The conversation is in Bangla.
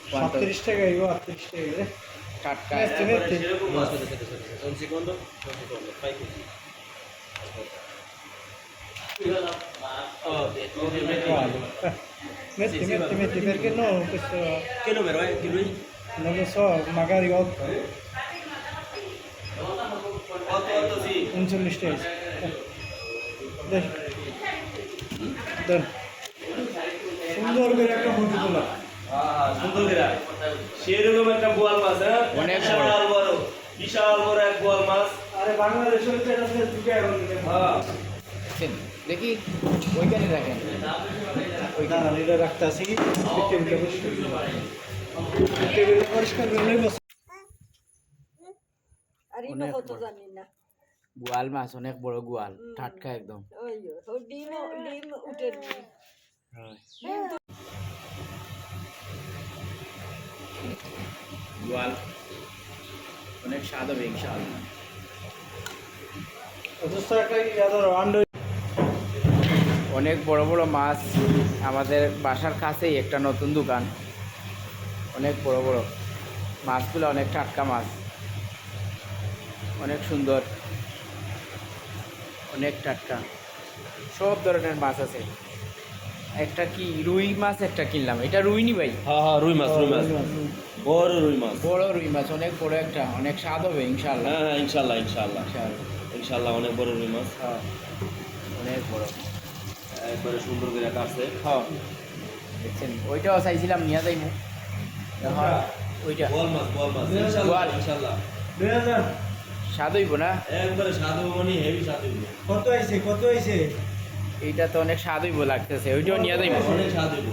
37 টাকা এগো 38 টাকা রে টাটকা মেথি মেথি Un secondo, fai così. metti metti metti perché no questo Che numero è? Di lui? non lo so magari 8 8 sì. 39 টাকা দেখ দেখ সুন্দর করে একটা মুঠি তোলা সুন্দর করে সেরকম একটা বোয়াল মাছ হ্যাঁ অনেক বড়। বিশাল বড় এক বোয়াল মাছ আরে বাংলাদেশের তো এটা দুটো এখন হ্যাঁ দেখছেন? দেখি ওইখানে রাখেন ওইখানে এটা রাখতে আছে কি টেবিলটা পরিষ্কার করলে বস আর ইনো অনেক কত বড়। জানি না গোয়াল মাছ অনেক বড় গোয়াল টাটকা একদম ওই ও ডিম উঠে নি গোয়াল অনেক স্বাদ হবে ইনশাআল্লাহ অথচ একটা ইয়াদের আন্ডা অনেক বড় বড় মাছ আমাদের বাসার কাছেই একটা নতুন দোকান অনেক বড় বড় মাছগুলো অনেক টাটকা মাছ অনেক সুন্দর অনেক টাটকা সব ধরনের মাছ আছে একটা কি রুই মাছ একটা কিনলাম এটা রুই নি ভাই হ্যাঁ হ্যাঁ রুই মাছ বড় রুই মাছ বড় রুই মাছ অনেক বড় একটা অনেক স্বাদ হবে ইনশাআল্লাহ হ্যাঁ হ্যাঁ ইনশাল্লাহ ইনশাল্লাহ ইনশাআল্লাহ ইনশাল্লাহ অনেক বড় রুই মাছ হ্যাঁ অনেক বড় একবারে সুন্দর করে কাটছে হ্যাঁ দেখছেন ওইটাও চাইছিলাম নিয়ে যাইবো এখন ওইটা বোয়াল মাছ বোয়াল। ইনশাল্লাহ 2000 স্বাদ হইব না একবারে স্বাদ মানে হেভি স্বাদ হইব কত আইছে এইটা তো অনেক স্বাদ হইব লাগতেছে ওইটাও নিয়ে যাইবো অনেক স্বাদ হইব